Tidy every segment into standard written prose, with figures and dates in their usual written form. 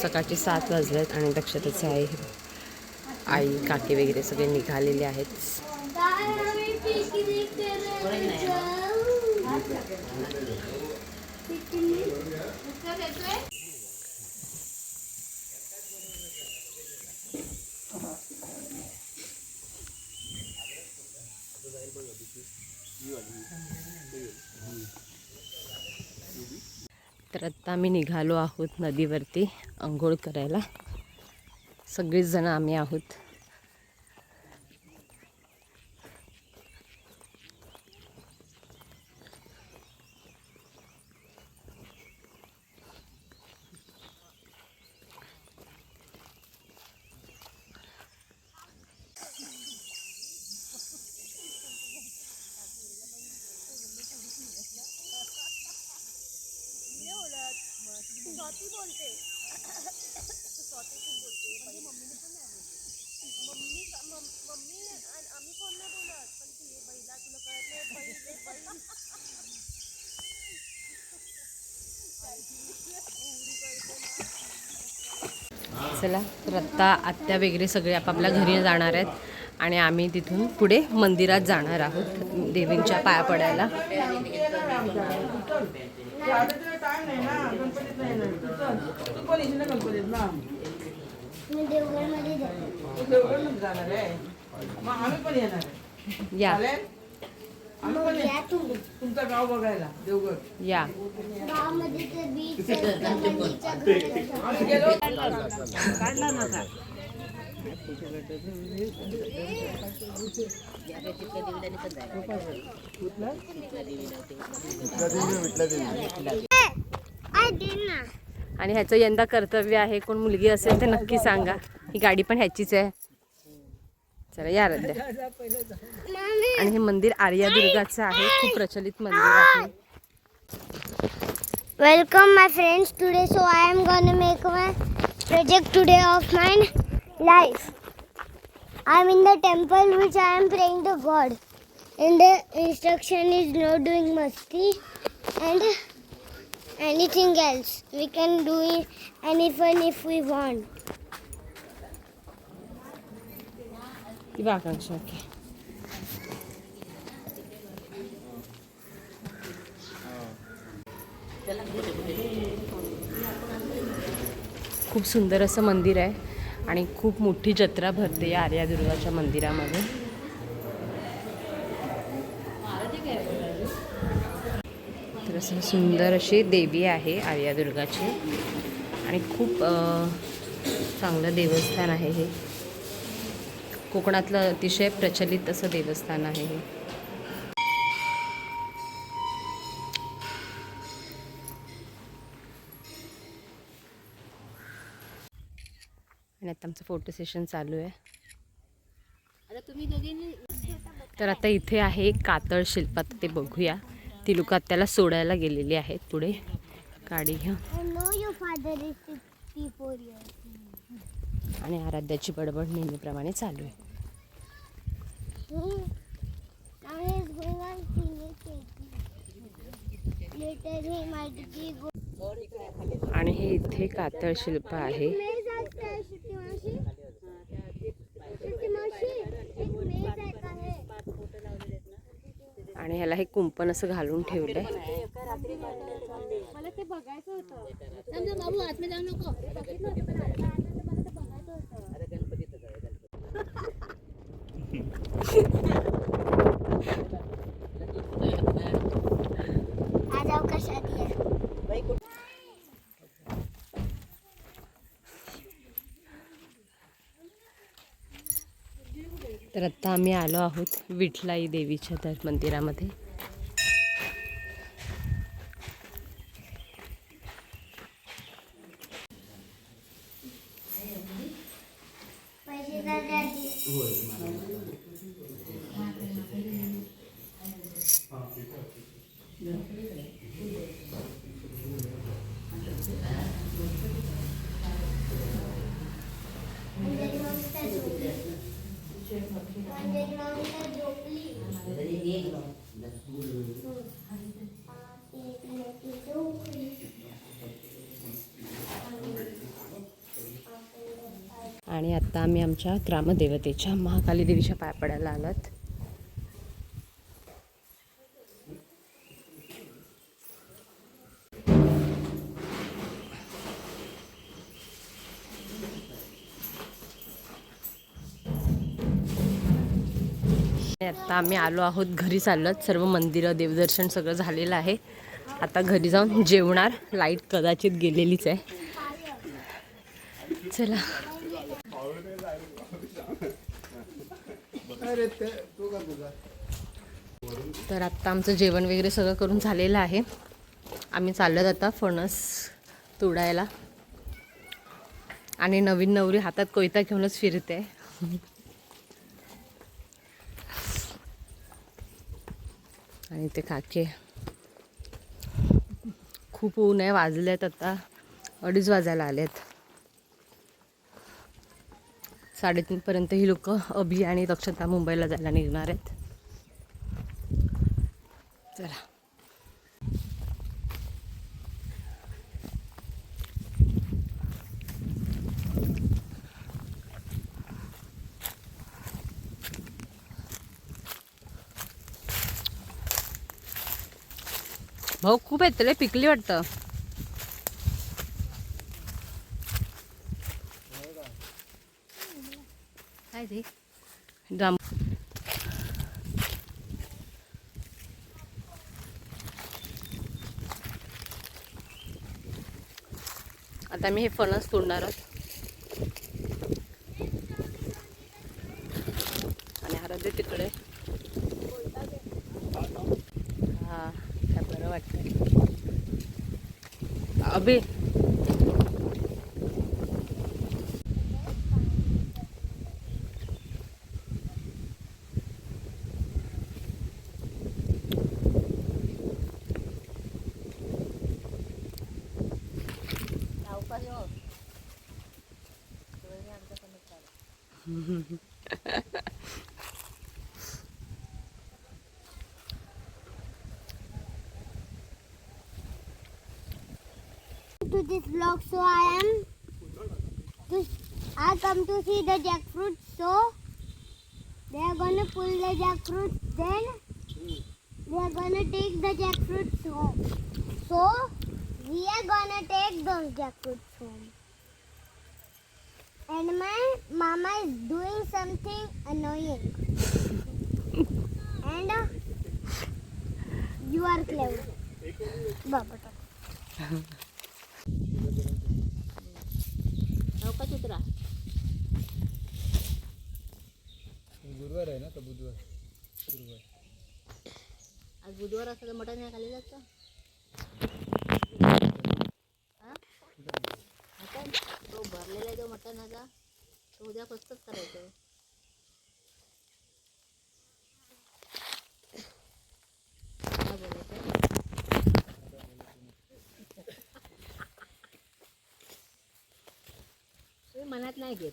सकाळचे 7 वाजलेत आणि दक्षतेचे आई काकी वगैरे सगळे निघालेले आहेत. तर आता आम्ही निघालो आहोत नदीवरती अंघोळ करायला. सगळेच जण आम्ही आहोत. चला, तर आत्ता आत्या वगैरे सगळे आपापल्या घरी जाणार आहेत आणि आम्ही तिथून पुढे मंदिरात जाणार आहोत देवींच्या पाया पडायला. या तुमचं गाव बघायला देवगड या काढला नका. आणि ह्याचं यंदा कर्तव्य आहे. कोण मुलगी असेल तर नक्की सांगा. ही गाडी पण ह्याचीच आहे. चला या रद्द्या. आणि हे मंदिर आर्यादुर्गाचं आहे. खूप प्रचलित मंदिर आहे. Welcome my friends today. So I am gonna make my project today of my life. I am in the temple which I am praying to God. And the instruction is no doing masti and anything else. We can do any fun if we want. Akanksha okay. खूप सुंदर असं मंदिर आहे आणि खूप मोठी जत्रा भरते या आर्यादुर्गाच्या मंदिरामध्ये. तर असं सुंदर अशी देवी आहे आर्यादुर्गाची आणि खूप चांगलं देवस्थान आहे हे. कोकणातलं अतिशय प्रचलित असं देवस्थान आहे हे. आणि आता आमचं फोटो सेशन चालू आहे. तर आता इथे आहे कातळ शिल्पात, ते बघूया. ती लोक त्याला सोडायला गेलेली आहेत पुढे गाडी घेऊन. आणि आराध्याची बडबड नेहमीप्रमाणे चालू आहे. आणि हे इथे कातळ शिल्प आहे. आणि ह्याला हे कुंपण असं घालून ठेवलंय. मला ते बघायचं होतं. बाबू आतमध्ये जाऊ नको. आज अवकाश आली आहे. तर आत्ता आम्ही आलो आहोत विठलाई देवीच्या त्या मंदिरामध्ये. आता आम्ही आमच्या ग्रामदेवतेच्या महाकाली देवीच्या पाया पडायला आलोत. आता आम्ही आलो आहोत घरी. चाललोत सर्व मंदिरं देवदर्शन सगळं झालेलं आहे. आता घरी जाऊन जेवणार. लाईट कदाचित गेलेलीच आहे. चला. तर आत्ता आमचं जेवण वगैरे सगळं करून झालेलं आहे. आम्ही चाललोत आता फणस तोडायला. आणि नवीन नवरी हातात कोयता घेऊनच फिरते. आणि ते काके खूप ऊन आहे. वाजलेत आता 2:30 वाजायला आलेत. 3:30 पर्यंत ही लोक अभि आणि दक्षता मुंबईला जायला निघणार आहेत. चला. भाऊ खूप आहेत रे. पिकली वाटतं. काय ते जाम. आता मी हे फणस तोडणार आहोत. आणि आराध्य तिकडे. हा काय बरं वाटतंय. अभि to this vlog, so I come to see the jackfruit. So they are gonna pull the jackfruit, then they are gonna take the jackfruits home. So we are gonna take those jackfruits home. And my mama is doing something annoying. And you are clever. Baba. चित्रा गुरुवार आहे ना. तर गुरुवार आज बुधवार असं तर मटण नाही खाली जातं. तो भरलेला आहे तो मटणाचा. तो उद्या फस्तच करायचं. काय बोलायचं. मनात नाही घेत.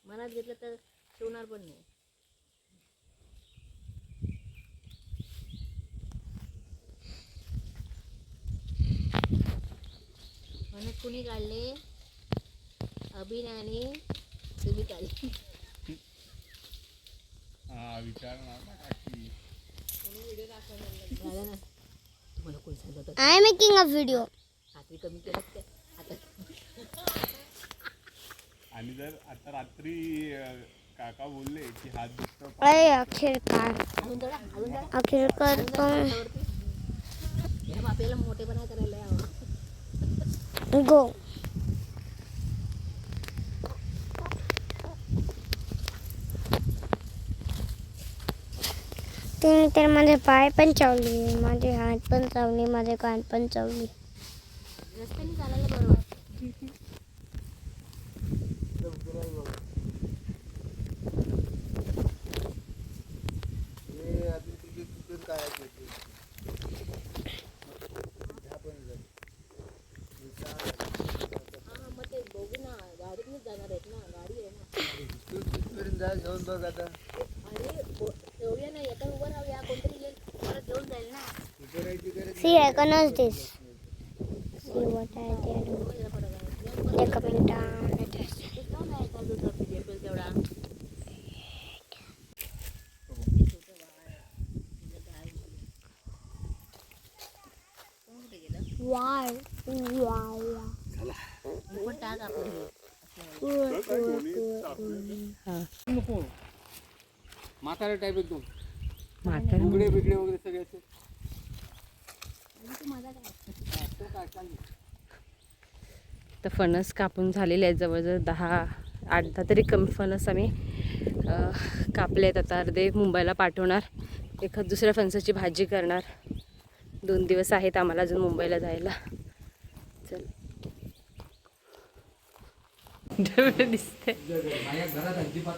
मनात घेतलं तर ठेवणार पण नाही. मनात कुणी काढले. अभि आणि तुम्ही काढले. व्हिडिओ दाखवला ना. तुम्हाला कोणी सांगत I am making a video. रात्री कमी केलं ते आता. आणि जर आता रात्री काका बोलले की हात दुखतो. अरे आखिरकार अजून थोडा आखिरकार पण या बापेला मोठेपणा करायला यावं. गो. तुम्ही तर माझे पाय पण चावले, माझे हात पण चावले, माझे कान पण चावले. रस्त्याने चालायला बरं वाटतं. मग ते बघू ना. गाडीतूनच जाणार आहेत ना. गाडी आहे ना. घेऊन बघ आता. अरे ठेवूया ना. एका उभं राहूया. कोणतरी येईल परत घेऊन जाईल ना. See, I recognize this. See what I did. They coming down. Y नको म्हातारा टाईप एकदम म्हातारा उघडे बिगडे वगैरे सगळे असे तर फणस कापून झालेले आहेत जवळजवळ 8-10 तरी कमी फणस आम्ही कापले आहेत. आता अर्धे मुंबईला पाठवणार, एखाद दुसऱ्या फणसाची भाजी करणार. 2 दिवस आहेत आम्हाला अजून मुंबईला जायला. चल दिसते माझ्या घरात अजिबात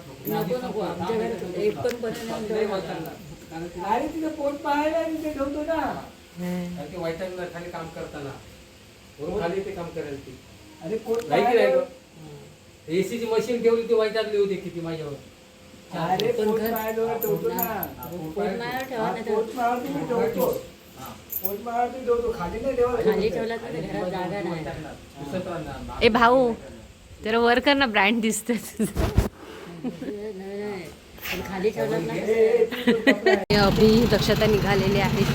पोट पाहायला तिथे ठेवतो ना, कारण की वैतागला खाली काम करताना बरोबर खाली ते काम करायला ती. अरे पोट एसीची मशीन ठेवली ती वैतागली होती किती माझ्यावर. अरे पोट पाहायला ठेवतो ना, पोट पाहायला ठेवतो, पोट पाहायला ठेवतो, खाली नाही ठेवला जागा नाही. ए भाऊ जरा वर कर ना, ब्रँड दिसते अभि दक्षता निघालेले आहेत.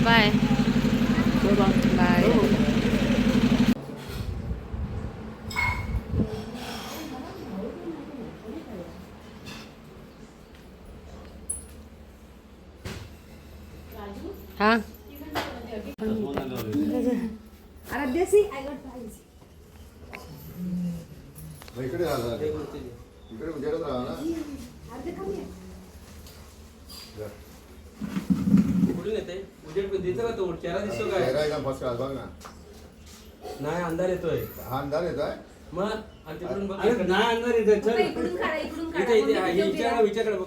Bye bye. हा इकडे राहा, इकडे उजेडच राहा ना. कुठून येते उजेड दिसतो का? तो चेहरा दिसतो काय? चेहरा एकदम फर्स्ट क्लास बघ ना. नाही अंधार येतोय. हा अंधार येत आहे. मग आणि तिकडून बघ. अरे नाही अंधार येतोय, चल इथे इथे विचारकडे बघ.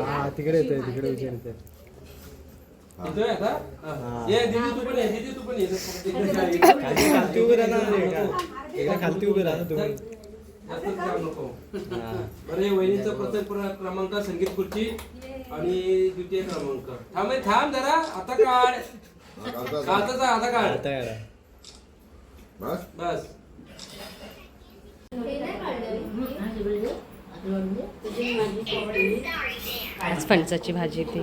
हा तिकडे येतोय, तिकडे विचार येतोय. येतोय आता? ये दीदी तू पण ये, दीदी तू पण ये. खालती उभे राहा ना, खालती उभे राहा ना तुम्ही. जास्तच काम नको. बरे वहिनीचा प्रथम क्रमांक संगीत खुर्ची आणि द्वितीय क्रमांक. थांब जरा, आता काढ. काढता आता काढ. बस बस आज फणसाची भाजी ती